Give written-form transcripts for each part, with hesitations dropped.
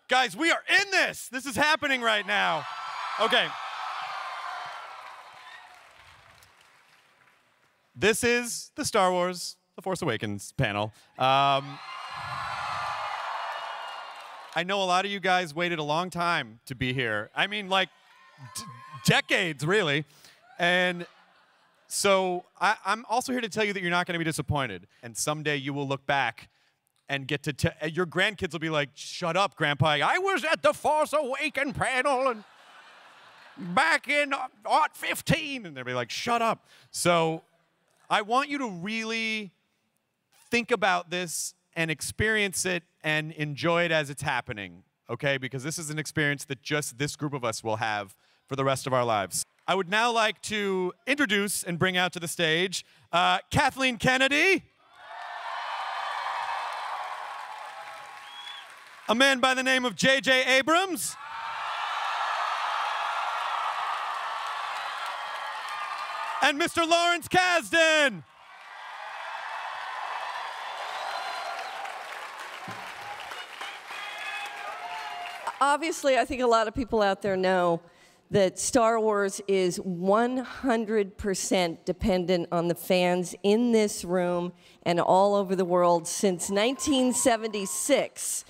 Guys, we are in this. This is happening right now. Okay. This is the Star Wars The Force Awakens panel. I know a lot of you guys waited a long time to be here. I mean, like, decades, really. And so I'm also here to tell you that you're not going to be disappointed. And someday you will look back and get to your grandkids will be like, shut up, Grandpa. I was at the Force Awakens panel and back in 15. And they'll be like, shut up. So I want you to really think about this and experience it and enjoy it as it's happening, okay? Because this is an experience that just this group of us will have for the rest of our lives. I would now like to introduce and bring out to the stage Kathleen Kennedy, a man by the name of J.J. Abrams, and Mr. Lawrence Kasdan. Obviously, I think a lot of people out there know that Star Wars is 100% dependent on the fans in this room and all over the world since 1976.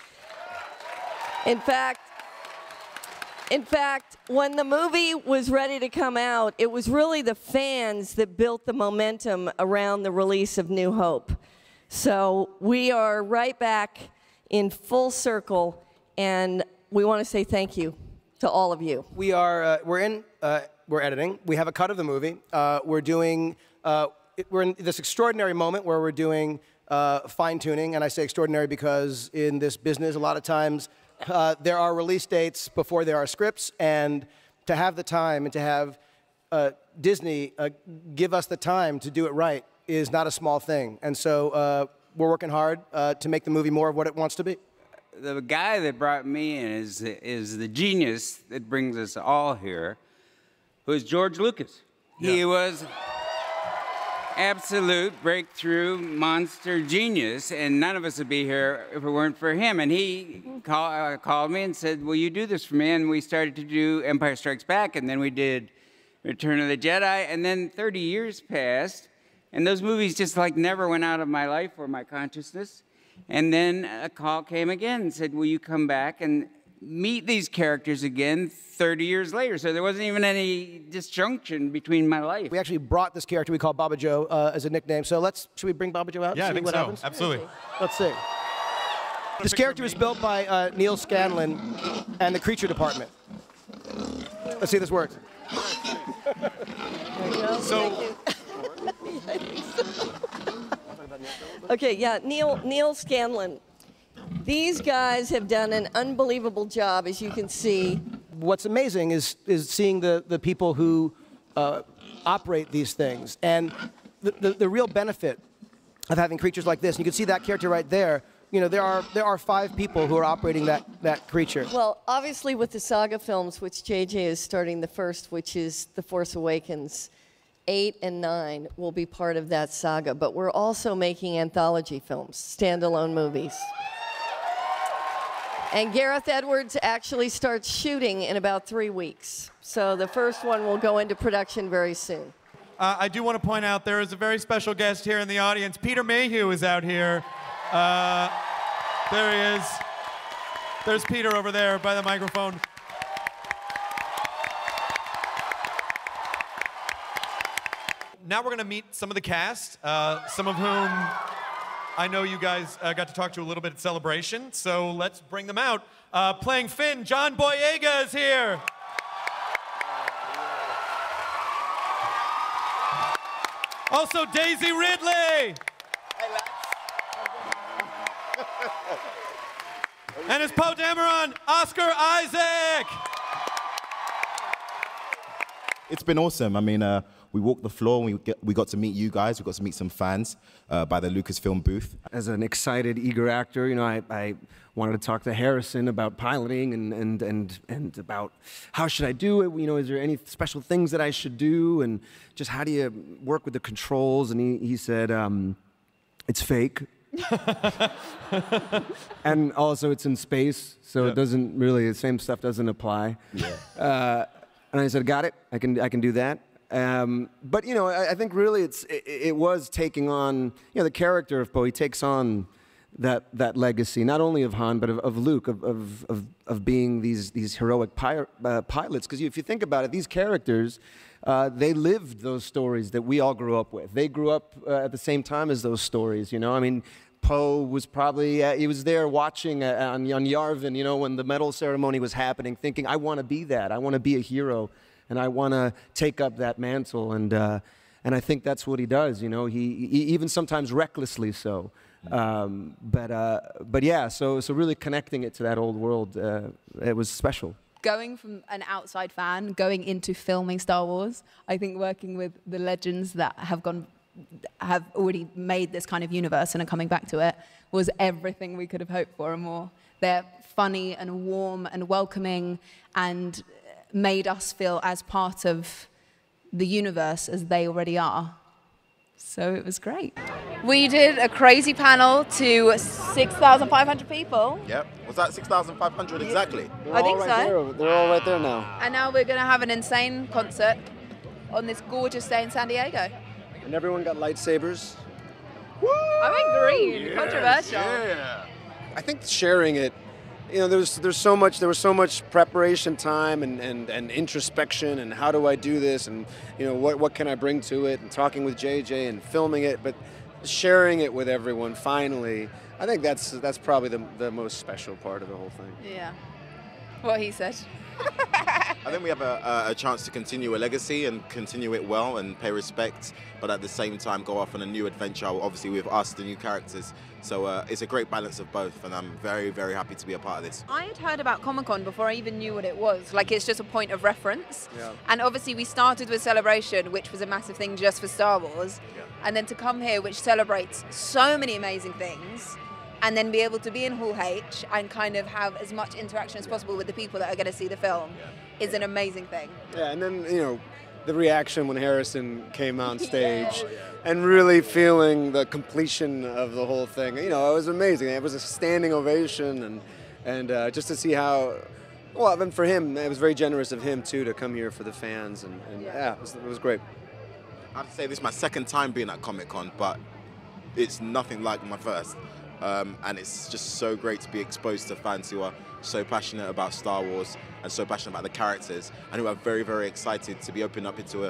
In fact, when the movie was ready to come out, it was really the fans that built the momentum around the release of New Hope. So we are right back in full circle, and we want to say thank you to all of you. We're editing. We have a cut of the movie. We're in this extraordinary moment where we're doing fine-tuning, and I say extraordinary because in this business, a lot of times there are release dates before there are scripts, and to have the time and to have Disney give us the time to do it right is not a small thing. And so we're working hard to make the movie more of what it wants to be. The guy that brought me in is the genius that brings us all here, who is George Lucas. Yeah. He was absolute breakthrough monster genius, and none of us would be here if it weren't for him. And he called me and said, will you do this for me? And we started to do Empire Strikes Back, and then we did Return of the Jedi, and then 30 years passed, and those movies just like never went out of my life or my consciousness. And then a call came again and said, will you come back and meet these characters again 30 years later? So there wasn't even any disjunction between my life. We actually brought this character we call Baba Joe as a nickname. So should we bring Baba Joe out? Yeah, and see I think what so. happens? Absolutely. Let's see. This character was built by Neil Scanlon and the Creature Department. Let's see if this works. There you go. So. Okay, yeah, Neil Scanlon. These guys have done an unbelievable job, as you can see. What's amazing is seeing the people who operate these things. And the real benefit of having creatures like this, and you can see that character right there, you know, there are 5 people who are operating that creature. Well, obviously with the Saga films, which JJ is starting the first, which is The Force Awakens, 8 and 9 will be part of that saga, but we're also making anthology films, standalone movies. And Gareth Edwards actually starts shooting in about 3 weeks. So the first one will go into production very soon. I do want to point out there is a very special guest here in the audience. Peter Mayhew is out here. There he is. There's Peter over there by the microphone. Now we're going to meet some of the cast, some of whom I know you guys got to talk to a little bit at Celebration, so let's bring them out. Playing Finn, John Boyega is here. Also, Daisy Ridley. And as Poe Dameron, Oscar Isaac. It's been awesome. I mean, we walked the floor and we got to meet you guys. We got to meet some fans by the Lucasfilm booth. As an excited, eager actor, you know, I wanted to talk to Harrison about piloting and about how should I do it. You know, is there any special things that I should do, and just how do you work with the controls? And he said, it's fake. And also it's in space, so it doesn't really, the same stuff doesn't apply. Yeah. And I said, got it, I can do that. But you know, I think really it was taking on, you know, the character of Poe. He takes on that legacy, not only of Han, but of Luke, of being these heroic pilots. Because if you think about it, these characters, they lived those stories that we all grew up with. They grew up at the same time as those stories, you know? I mean, Poe was probably, he was there watching on Yavin, you know, when the medal ceremony was happening, thinking, I want to be that. I want to be a hero, and I want to take up that mantle. And I think that's what he does, you know? He even sometimes recklessly so. But yeah, so really connecting it to that old world, it was special. Going from an outside fan, going into filming Star Wars, I think working with the legends that have already made this kind of universe and are coming back to it was everything we could have hoped for and more. They're funny and warm and welcoming and made us feel as part of the universe as they already are. So it was great. We did a crazy panel to 6,500 people. Yep. Was that 6,500 exactly? I think so. They're all right there now. And now we're going to have an insane concert on this gorgeous day in San Diego. And everyone got lightsabers. I went green. Controversial. Yeah. I think sharing it, you know, there was so much preparation time and introspection and how do I do this and, you know, what can I bring to it and talking with JJ and filming it, but sharing it with everyone finally, I think that's probably the most special part of the whole thing. Yeah. What he said. I think we have a chance to continue a legacy and continue it well and pay respect, but at the same time go off on a new adventure, obviously with us, the new characters. So it's a great balance of both, and I'm very, very happy to be a part of this. I had heard about Comic-Con before I even knew what it was. Like, it's just a point of reference. Yeah. And obviously we started with Celebration, which was a massive thing just for Star Wars. Yeah. And then to come here, which celebrates so many amazing things, and then be able to be in Hall H and kind of have as much interaction as possible with the people that are going to see the film is an amazing thing. Yeah, and then, you know, the reaction when Harrison came on stage and really feeling the completion of the whole thing. You know, it was amazing. It was a standing ovation and just to see how, well, and for him, it was very generous of him too to come here for the fans and yeah, it was great. I have to say this is my second time being at Comic-Con, but it's nothing like my first. And it's just so great to be exposed to fans who are so passionate about Star Wars and so passionate about the characters and who are very, very excited to be opened up into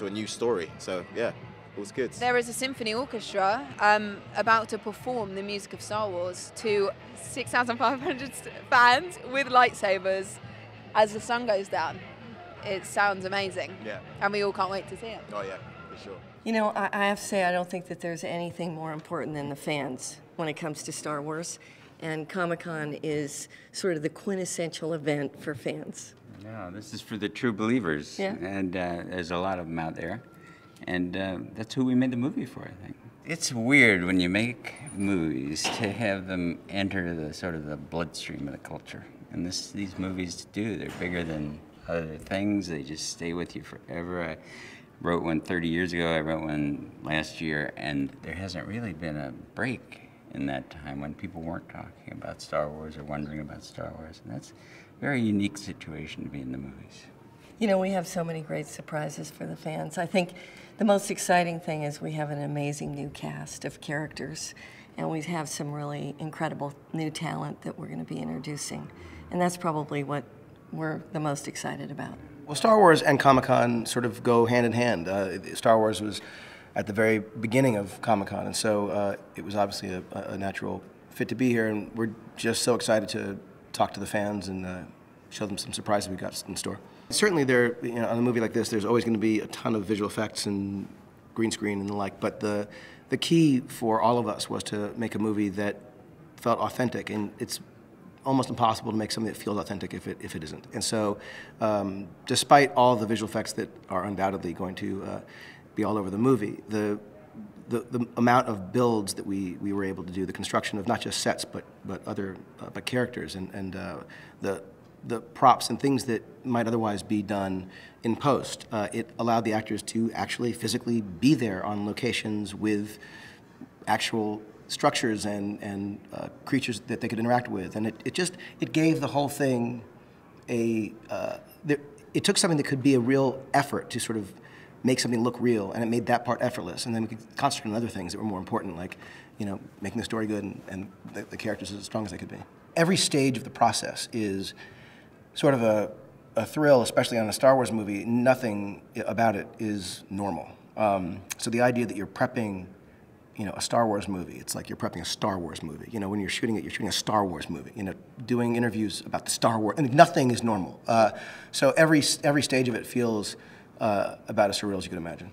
a new story. So yeah, it was good. There is a symphony orchestra about to perform the music of Star Wars to 6,500 fans with lightsabers as the sun goes down. It sounds amazing. Yeah. And we all can't wait to see it. Oh yeah, for sure. You know, I have to say, I don't think that there's anything more important than the fans when it comes to Star Wars. And Comic-Con is sort of the quintessential event for fans. Yeah, this is for the true believers. Yeah. And there's a lot of them out there. And that's who we made the movie for, I think. It's weird when you make movies to have them enter the sort of the bloodstream of the culture. And these movies do. They're bigger than other things. They just stay with you forever. I wrote one 30 years ago. I wrote one last year. And there hasn't really been a break in that time when people weren't talking about Star Wars or wondering about Star Wars. And that's a very unique situation to be in the movies. You know, we have so many great surprises for the fans. I think the most exciting thing is we have an amazing new cast of characters, and we have some really incredible new talent that we're going to be introducing. And that's probably what we're the most excited about. Well, Star Wars and Comic-Con sort of go hand in hand. Star Wars was at the very beginning of Comic-Con, and so it was obviously a natural fit to be here, and we're just so excited to talk to the fans and show them some surprises we got in store. Certainly there, you know, on a movie like this, there's always going to be a ton of visual effects and green screen and the like, but the key for all of us was to make a movie that felt authentic, and it's almost impossible to make something that feels authentic if it isn't. And so despite all the visual effects that are undoubtedly going to be all over the movie, the amount of builds that we were able to do, the construction of not just sets but other but characters and the props and things that might otherwise be done in post, it allowed the actors to actually physically be there on locations with actual structures and creatures that they could interact with, and it gave the whole thing it took something that could be a real effort to sort of make something look real, and it made that part effortless, and then we could concentrate on other things that were more important, like making the story good and the characters as strong as they could be. Every stage of the process is sort of a thrill, especially on a Star Wars movie. Nothing about it is normal. So the idea that you're prepping, a Star Wars movie, it's like you're prepping a Star Wars movie. When you're shooting it, you're shooting a Star Wars movie. Doing interviews about the Star Wars, nothing is normal. So every stage of it feels about as surreal as you can imagine.